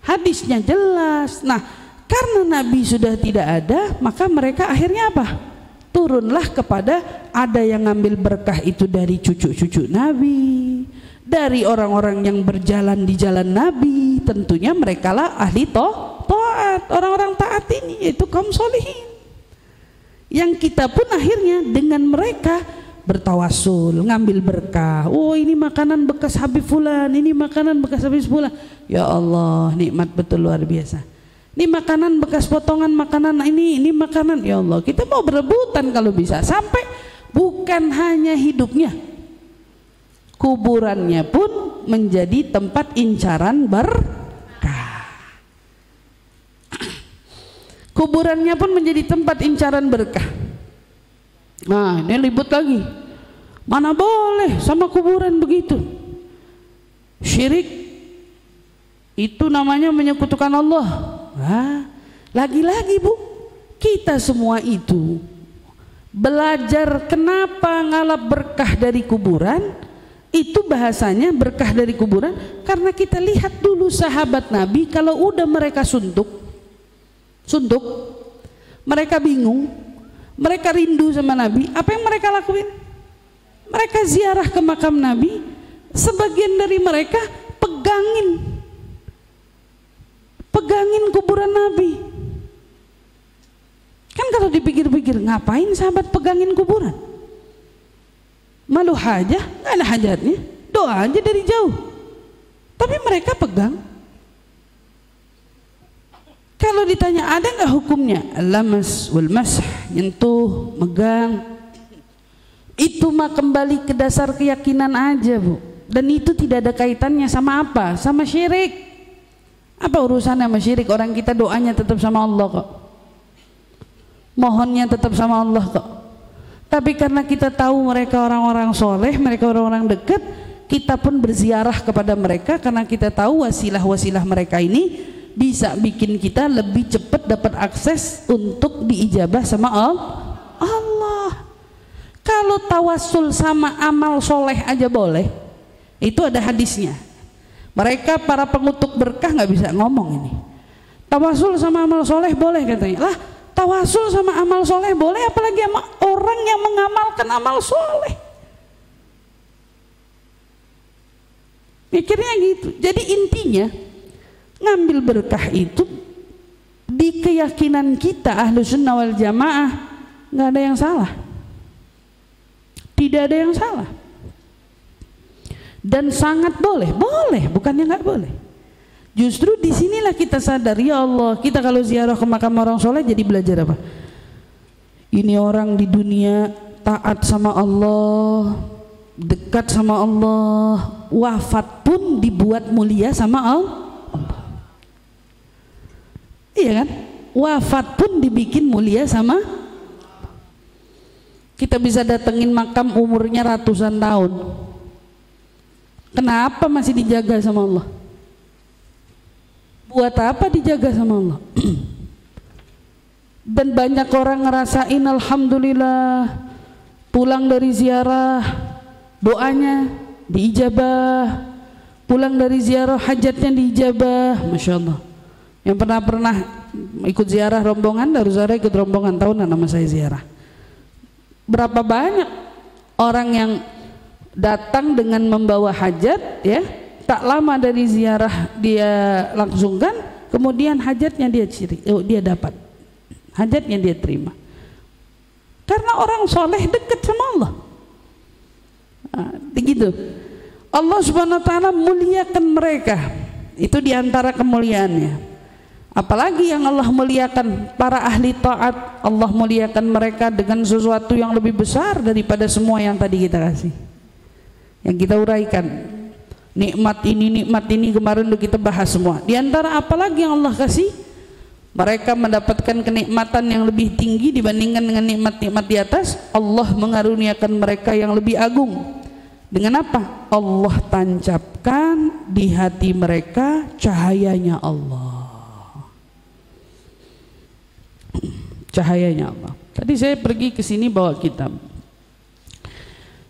Hadisnya jelas. Nah, karena Nabi sudah tidak ada, maka mereka akhirnya apa? Turunlah kepada ada yang ngambil berkah itu dari cucu-cucu Nabi, dari orang-orang yang berjalan di jalan Nabi. Tentunya mereka lah ahli taat, orang-orang taat ini yaitu kaum solihin. Yang kita pun akhirnya dengan mereka bertawasul, ngambil berkah. Oh, ini makanan bekas Habib Fulan, ini makanan bekas Habib Fulan. Ya Allah, nikmat betul luar biasa. Ini makanan bekas potongan makanan ini makanan. Ya Allah, kita mau berebutan kalau bisa. Sampai bukan hanya hidupnya, kuburannya pun menjadi tempat incaran berkah. Kuburannya pun menjadi tempat incaran berkah. Nah, ini ribut lagi. Mana boleh sama kuburan begitu. Syirik itu namanya menyekutukan Allah. Lagi-lagi Bu, kita semua itu belajar kenapa ngalap berkah dari kuburan. Itu bahasanya berkah dari kuburan karena kita lihat dulu sahabat Nabi kalau udah mereka suntuk, mereka bingung, mereka rindu sama Nabi, apa yang mereka lakuin? Mereka ziarah ke makam Nabi. Sebagian dari mereka pegangin kuburan Nabi. Kan kalau dipikir-pikir, ngapain sahabat pegangin kuburan? Malu aja, nggak ada hajatnya, doa aja dari jauh. Tapi mereka pegang. Kalau ditanya ada nggak hukumnya, lamas wal masah, nyentuh, megang, itu mah kembali ke dasar keyakinan aja Bu. Dan itu tidak ada kaitannya sama apa? Sama syirik. Apa urusannya sama syirik? Orang kita doanya tetap sama Allah kok, mohonnya tetap sama Allah kok. Tapi karena kita tahu mereka orang-orang soleh, mereka orang-orang dekat, kita pun berziarah kepada mereka karena kita tahu wasilah-wasilah mereka ini bisa bikin kita lebih cepat dapat akses untuk diijabah sama Allah. Kalau tawasul sama amal soleh aja boleh, itu ada hadisnya. Mereka para pengutuk berkah nggak bisa ngomong ini. Tawasul sama amal soleh boleh katanya. Lah, tawasul sama amal soleh boleh, apalagi sama orang mengamalkan amal soleh. Mikirnya gitu. Jadi intinya ngambil berkah itu di keyakinan kita Ahlus Sunnah wal Jamaah, nggak ada yang salah, tidak ada yang salah, dan sangat boleh, bukannya nggak boleh. Justru disinilah kita sadar, ya Allah, kita kalau ziarah ke makam orang soleh jadi belajar apa? Ini orang di dunia taat sama Allah, dekat sama Allah, wafat pun dibuat mulia sama Allah. Iya kan? Wafat pun dibikin mulia sama. Kita bisa datengin makam umurnya ratusan tahun, kenapa masih dijaga sama Allah? Buat apa dijaga sama Allah? Dan banyak orang ngerasain alhamdulillah pulang dari ziarah doanya diijabah, pulang dari ziarah hajatnya diijabah, masya Allah. Yang pernah ikut ziarah rombongan, Darussalam ikut rombongan tahunan nama saya ziarah. Berapa banyak orang yang datang dengan membawa hajat, ya, tak lama dari ziarah dia langsungkan, kemudian hajatnya dia dapat, hajatnya dia terima, karena orang soleh dekat sama Allah. Begitu. Allah Subhanahu Wa Taala muliakan mereka, itu diantara kemuliaannya. Apalagi yang Allah muliakan para ahli taat, Allah muliakan mereka dengan sesuatu yang lebih besar daripada semua yang tadi kita kasih, yang kita uraikan. Nikmat ini kemarin udah kita bahas semua. Di antara apalagi yang Allah kasih, mereka mendapatkan kenikmatan yang lebih tinggi dibandingkan dengan nikmat-nikmat di atas. Allah mengaruniakan mereka yang lebih agung. Dengan apa? Allah tancapkan di hati mereka cahayanya Allah. Cahayanya Allah. Tadi saya pergi ke sini bawa kitab.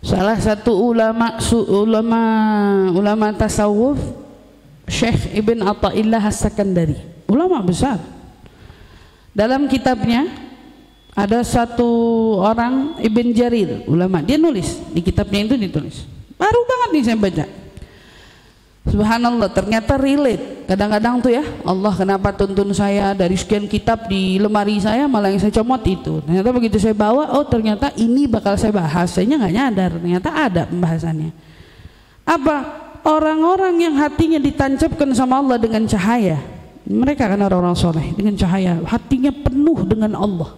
Salah satu ulama tasawuf, Syekh Ibn Athaillah As-Sakandari, ulama besar. Dalam kitabnya ada satu orang, Ibn Jarir, ulama, dia nulis di kitabnya itu, ditulis. Baru banget nih saya baca. Subhanallah, ternyata relate. Kadang-kadang tuh ya, Allah kenapa tuntun saya dari sekian kitab di lemari saya, malah yang saya comot itu. Ternyata begitu saya bawa, oh ternyata ini bakal saya bahas. Saya nggak nyadar, ternyata ada pembahasannya. Apa? Orang-orang yang hatinya ditancapkan sama Allah dengan cahaya, mereka kan orang-orang soleh, dengan cahaya, hatinya penuh dengan Allah.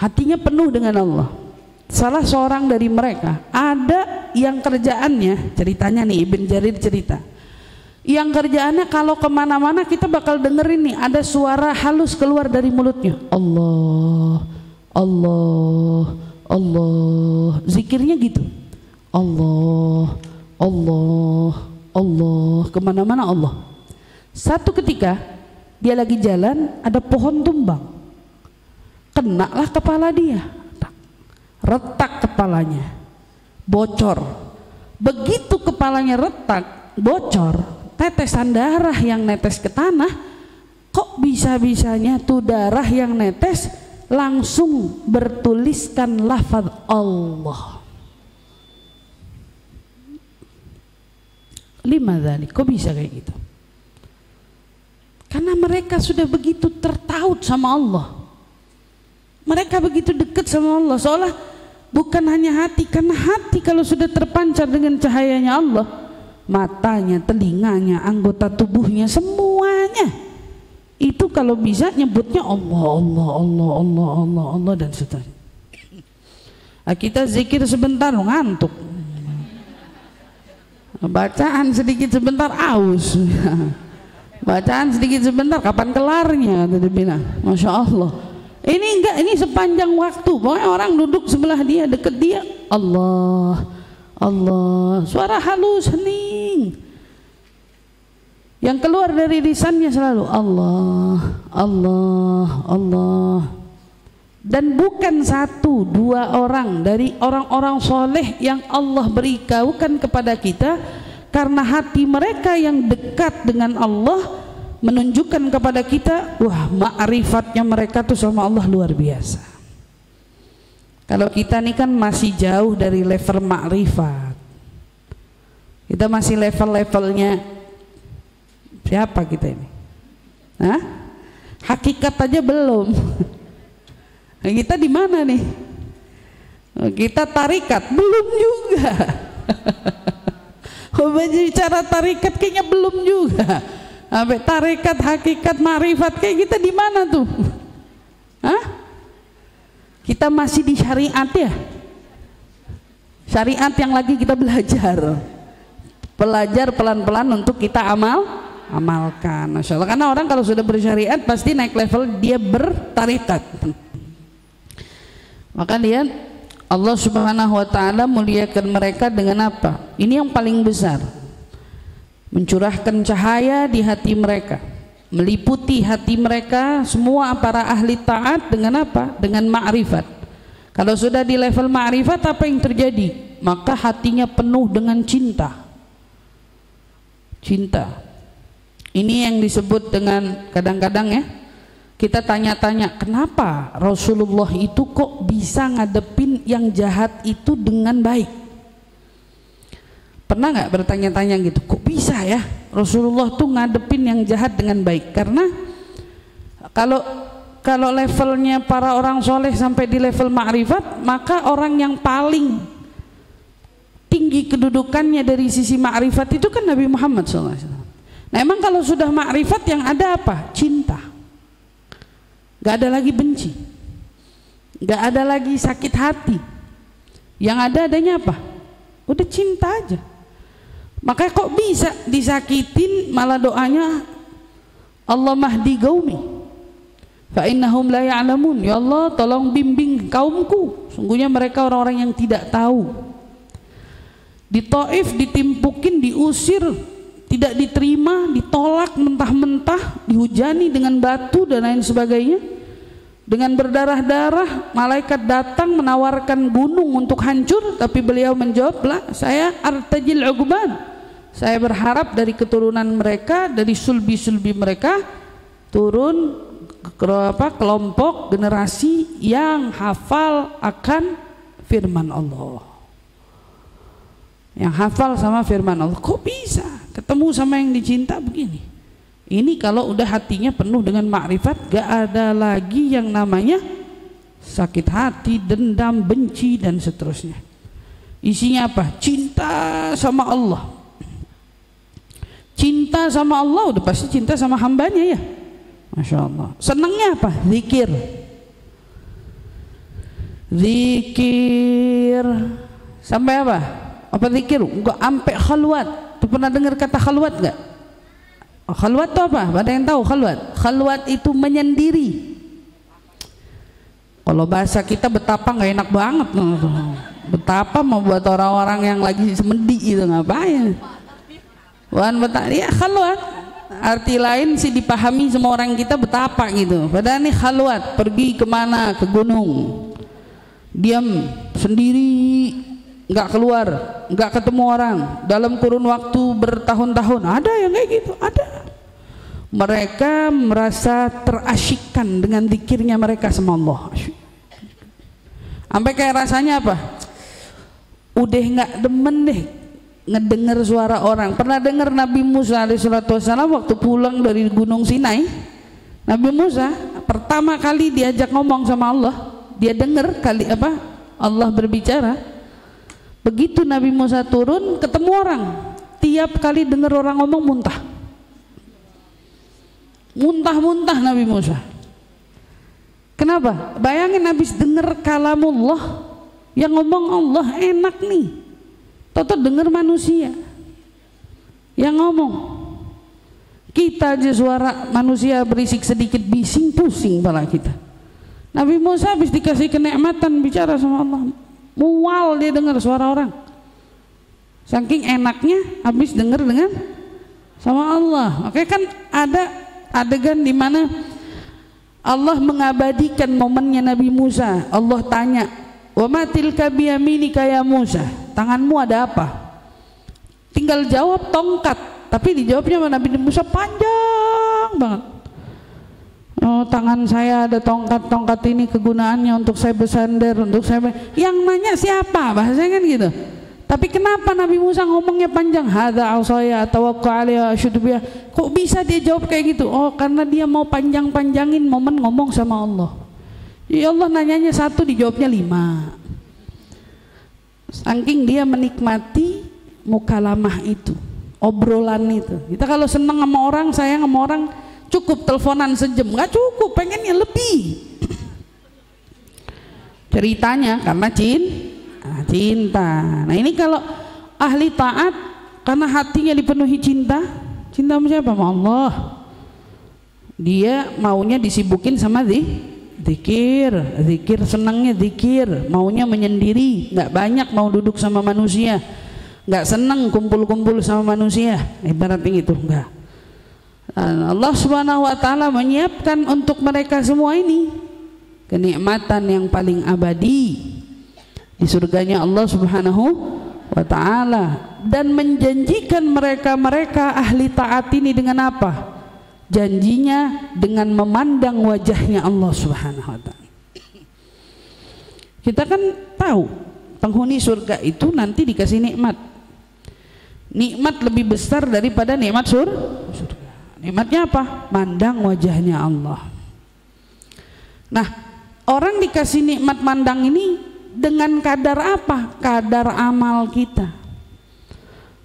Hatinya penuh dengan Allah. Salah seorang dari mereka ada yang kerjaannya, ceritanya nih Ibn Jarir cerita, yang kerjaannya kalau kemana-mana kita bakal dengerin nih ada suara halus keluar dari mulutnya, Allah, Allah, Allah, zikirnya gitu, Allah, Allah, Allah, kemana-mana Allah. Satu ketika dia lagi jalan, ada pohon tumbang, kenalah kepala dia, retak kepalanya, bocor. Begitu kepalanya retak, bocor, tetesan darah yang netes ke tanah. Kok bisa-bisanya tuh darah yang netes langsung bertuliskan lafaz Allah. Lima dzalik, kok bisa kayak gitu? Karena mereka sudah begitu tertaut sama Allah. Mereka begitu dekat sama Allah, seolah bukan hanya hati, karena hati kalau sudah terpancar dengan cahayanya Allah, matanya, telinganya, anggota tubuhnya, semuanya itu kalau bisa nyebutnya Allah, Allah, Allah, Allah, Allah, Allah, dan seterusnya. Kita zikir sebentar ngantuk, bacaan sedikit sebentar aus, bacaan sedikit sebentar kapan kelarnya, tadi bilang, masya Allah. Ini enggak, ini sepanjang waktu. Pokoknya orang duduk sebelah dia, deket dia, Allah, Allah, suara halus, hening. Yang keluar dari lisannya selalu Allah, Allah, Allah. Dan bukan satu, dua orang dari orang-orang soleh yang Allah beritahukan kepada kita, karena hati mereka yang dekat dengan Allah menunjukkan kepada kita, wah, ma'rifatnya mereka tuh sama Allah luar biasa. Kalau kita nih kan masih jauh dari level ma'rifat. Kita masih level-levelnya siapa kita ini? Hah? Hakikat aja belum. Kita di mana nih? Kita tarikat belum juga. Bicara tarikat kayaknya belum juga. Sampai tarikat, hakikat, ma'rifat kayak kita di mana tuh? Hah? Kita masih di syariat ya, syariat yang lagi kita belajar pelan-pelan untuk kita amalkan. Masya Allah, karena orang kalau sudah bersyariat pasti naik level, dia bertarikat. Maka lihat Allah Subhanahu wa ta'ala muliakan mereka dengan apa? Ini yang paling besar, mencurahkan cahaya di hati mereka, meliputi hati mereka semua para ahli taat dengan apa? Dengan ma'rifat. Kalau sudah di level ma'rifat, apa yang terjadi? Maka hatinya penuh dengan cinta. Cinta. Ini yang disebut dengan, kadang-kadang ya, kita tanya-tanya, kenapa Rasulullah itu kok bisa ngadepin yang jahat itu dengan baik? Pernah nggak bertanya-tanya gitu, kok bisa ya Rasulullah tuh ngadepin yang jahat dengan baik? Karena kalau levelnya para orang soleh sampai di level ma'rifat, maka orang yang paling tinggi kedudukannya dari sisi ma'rifat itu kan Nabi Muhammad SAW. Nah emang kalau sudah ma'rifat yang ada apa? Cinta. Gak ada lagi benci, gak ada lagi sakit hati. Yang adanya apa? Udah cinta aja. Makanya kok bisa disakitin malah doanya Allah mahdi gaumi fa innahum la ya'lamun. Ya Allah tolong bimbing kaumku, sungguhnya mereka orang-orang yang tidak tahu. Di Taif ditimpukin, diusir, tidak diterima, ditolak mentah-mentah, dihujani dengan batu dan lain sebagainya, dengan berdarah-darah. Malaikat datang menawarkan gunung untuk hancur, tapi beliau menjawab, lah saya artajil uqban, saya berharap dari keturunan mereka, dari sulbi-sulbi mereka turun kelompok generasi yang hafal akan firman Allah, yang hafal sama firman Allah. Kok bisa ketemu sama yang dicinta begini? Ini kalau udah hatinya penuh dengan makrifat, gak ada lagi yang namanya sakit hati, dendam, benci dan seterusnya. Isinya apa? Cinta sama Allah. Cinta sama Allah udah pasti cinta sama hambanya ya. Masya Allah. Senangnya apa? Zikir. Zikir sampai apa? Apa zikir? Enggak sampai khalwat. Tuh pernah dengar kata khalwat enggak? Oh, khalwat itu apa? Ada yang tahu khalwat? Khalwat itu menyendiri. Kalau bahasa kita betapa nggak enak banget. Betapa mau buat orang-orang yang lagi semedi itu ngapain? Wan betapa ya khalwat. Arti lain sih dipahami semua orang kita betapa gitu. Padahal ini khalwat, pergi kemana? Ke gunung, diam sendiri, nggak keluar, nggak ketemu orang dalam kurun waktu bertahun-tahun. Ada yang kayak gitu, ada. Mereka merasa terasyikkan dengan zikirnya mereka sama Allah. Sampai kayak rasanya apa? Udah nggak demen deh ngedengar suara orang. Pernah dengar Nabi Musa alaihissalam waktu pulang dari Gunung Sinai? Nabi Musa pertama kali diajak ngomong sama Allah, dia dengar kali apa? Allah berbicara. Begitu Nabi Musa turun ketemu orang, tiap kali dengar orang ngomong muntah. Muntah-muntah Nabi Musa. Kenapa? Bayangin habis dengar kalamullah, yang ngomong Allah enak nih. Toto dengar manusia yang ngomong. Kita aja suara manusia berisik sedikit bising pusing kepala kita. Nabi Musa habis dikasih kenikmatan bicara sama Allah, mual dia dengar suara orang. Saking enaknya habis dengar dengan sama Allah. Oke kan ada adegan di mana Allah mengabadikan momennya Nabi Musa. Allah tanya, "Wa ma tilka biyaminika ya Musa?" Tanganmu ada apa? Tinggal jawab tongkat, tapi dijawabnya sama Nabi Musa panjang banget. Oh, tangan saya ada tongkat ini kegunaannya untuk saya bersandar, untuk saya. Yang nanya siapa? Bahasanya kan gitu. Tapi kenapa Nabi Musa ngomongnya panjang? Hadza asaya tawakkal 'alaiha asyudu biha. Kok bisa dia jawab kayak gitu? Oh, karena dia mau panjang-panjangin momen ngomong sama Allah. Ya Allah nanyanya 1 dijawabnya 5. Saking dia menikmati mukalamah itu, obrolan itu. Kita kalau senang sama orang, sayang sama orang, cukup teleponan sejam, nggak cukup, pengennya lebih. Ceritanya karena cinta. Nah ini kalau ahli taat karena hatinya dipenuhi cinta sama siapa? Sama Allah. Dia maunya disibukin sama zikir, senangnya zikir, maunya menyendiri, nggak banyak mau duduk sama manusia, nggak senang kumpul-kumpul sama manusia, ibaratnya gitu, enggak. Allah Subhanahu wa ta'ala menyiapkan untuk mereka semua ini kenikmatan yang paling abadi di surganya Allah Subhanahu wa ta'ala, dan menjanjikan mereka ahli taat ini dengan apa? Janjinya dengan memandang wajahnya Allah Subhanahu wa ta'ala. Kita kan tahu penghuni surga itu nanti dikasih nikmat lebih besar daripada nikmat surga. Nikmatnya apa? Mandang wajahnya Allah. Nah, orang dikasih nikmat mandang ini dengan kadar apa? Kadar amal kita.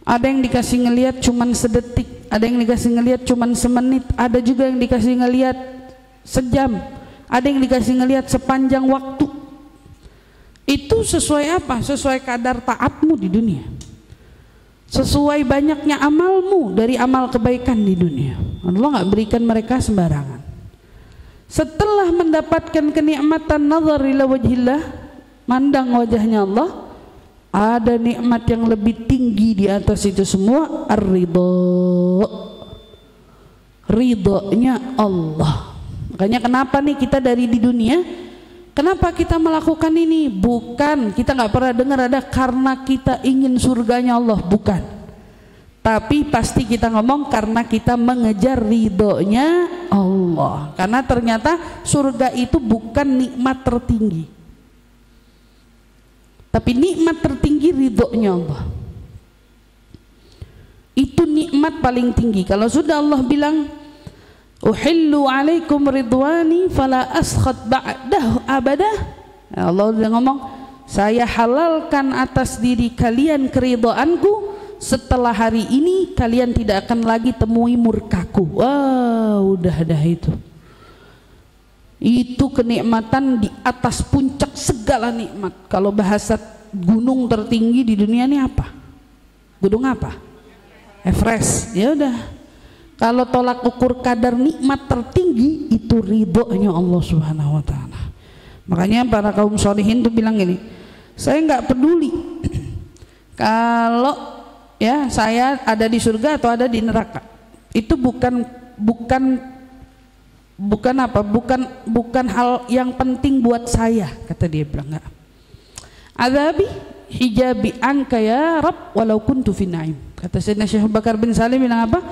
Ada yang dikasih ngelihat cuman sedetik, ada yang dikasih ngelihat cuman semenit, ada juga yang dikasih ngelihat sejam, ada yang dikasih ngelihat sepanjang waktu. Itu sesuai apa? Sesuai kadar taatmu di dunia, sesuai banyaknya amalmu dari amal kebaikan di dunia. Allah nggak berikan mereka sembarangan. Setelah mendapatkan kenikmatan nazar ila wajhillah, mandang wajahnya Allah, ada nikmat yang lebih tinggi di atas itu semua, ridhonya Allah. Makanya kenapa nih kita dari di dunia, kenapa kita melakukan ini? Bukan, kita nggak pernah dengar ada karena kita ingin surganya Allah, bukan. Tapi pasti kita ngomong karena kita mengejar ridhonya Allah. Karena ternyata surga itu bukan nikmat tertinggi, tapi nikmat tertinggi ridhonya Allah. Itu nikmat paling tinggi. Kalau sudah Allah bilang uhillu alaikum ridwani fala askhat ba'dahu abadah, Allah sudah ngomong saya halalkan atas diri kalian keridhaanku, setelah hari ini kalian tidak akan lagi temui murkaku. Wow, udah itu kenikmatan di atas puncak segala nikmat. Kalau bahasa gunung tertinggi di dunia ini apa? Gunung apa? Everest. Ya udah. Kalau tolak ukur kadar nikmat tertinggi itu ridhonya Allah Subhanahu wa ta'ala. Makanya para kaum sholihin tuh bilang gini, saya nggak peduli kalau ya saya ada di surga atau ada di neraka. Itu bukan hal yang penting buat saya, kata dia bilang. Enggak. Azabi hijabi anka ya Rabb walau kuntu fi na'im. Kata Sayyidina Syekh Bakar bin Salim bilang apa?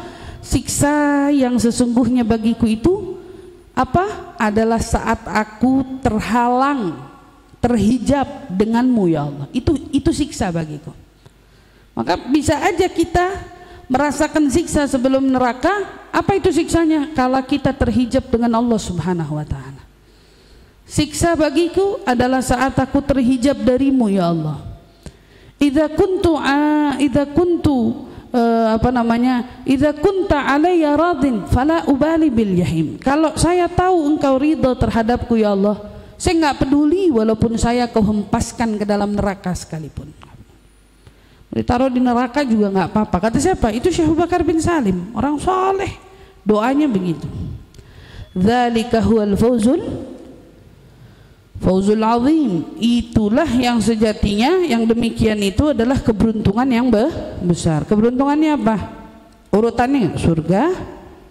Siksa yang sesungguhnya bagiku itu apa? Adalah saat aku terhalang, terhijab denganmu ya Allah. Itu siksa bagiku. Maka bisa aja kita merasakan siksa sebelum neraka. Apa itu siksanya? Kalau kita terhijab dengan Allah Subhanahu wa ta'ala. Siksa bagiku adalah saat aku terhijab darimu ya Allah. Idza kunta alayya radin fala ubali bil jahim. Kalau saya tahu engkau ridha terhadapku ya Allah, saya nggak peduli walaupun saya kau hempaskan ke dalam neraka sekalipun. Ditaruh di neraka juga nggak apa-apa. Kata siapa? Itu Syekh Bakar bin Salim, orang soleh. Doanya begitu. Dzalika huwal fawzul azim. Itulah yang sejatinya, yang demikian itu adalah keberuntungan yang besar. Keberuntungannya apa? Urutannya surga,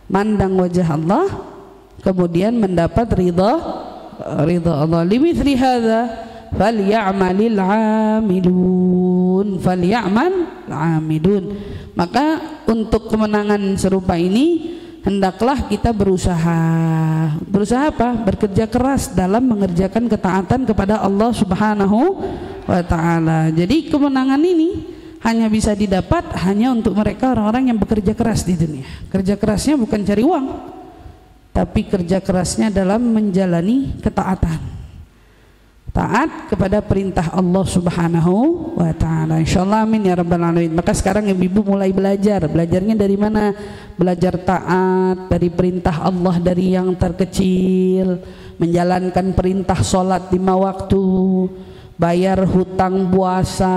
mandang wajah Allah, kemudian mendapat ridha Allah. Limithli hadza falyamalil amilun. Maka untuk kemenangan serupa ini hendaklah kita berusaha apa? Bekerja keras dalam mengerjakan ketaatan kepada Allah Subhanahu wa Ta'ala. Jadi kemenangan ini hanya bisa didapat hanya untuk mereka orang-orang yang bekerja keras di dunia. Kerja kerasnya bukan cari uang, tapi kerja kerasnya dalam menjalani ketaatan, taat kepada perintah Allah Subhanahu wa Ta'ala. Insyaallah, amin ya rabbal alamin. Maka sekarang ibu-ibu mulai belajarnya dari mana? Belajar taat dari perintah Allah dari yang terkecil, menjalankan perintah sholat 5 waktu, bayar hutang puasa,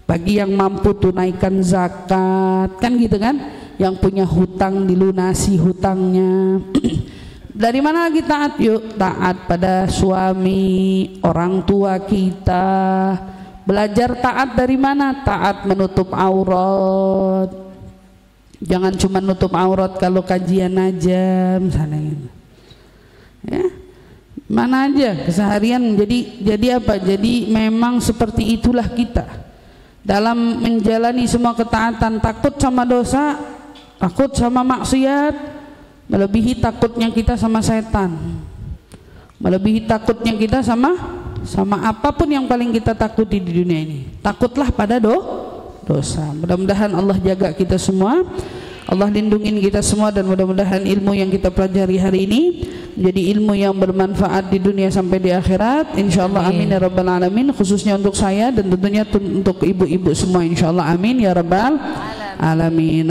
bagi yang mampu tunaikan zakat, kan gitu kan? Yang punya hutang dilunasi hutangnya. Dari mana lagi taat? Yuk, taat pada suami, orang tua kita. Belajar taat dari mana? Taat menutup aurat. Jangan cuma nutup aurat kalau kajian aja misalnya gitu. Ya. Mana aja keseharian jadi apa? Jadi memang seperti itulah kita dalam menjalani semua ketaatan. Takut sama dosa, takut sama maksiat, melebihi takutnya kita sama setan, melebihi takutnya kita sama apapun yang paling kita takuti di dunia ini. Takutlah pada dosa. Mudah-mudahan Allah jaga kita semua, Allah lindungin kita semua, dan mudah-mudahan ilmu yang kita pelajari hari ini menjadi ilmu yang bermanfaat di dunia sampai di akhirat. Insyaallah, amin ya rabbal alamin. Khususnya untuk saya dan tentunya untuk ibu-ibu semua, insyaallah, amin ya rabbal alamin.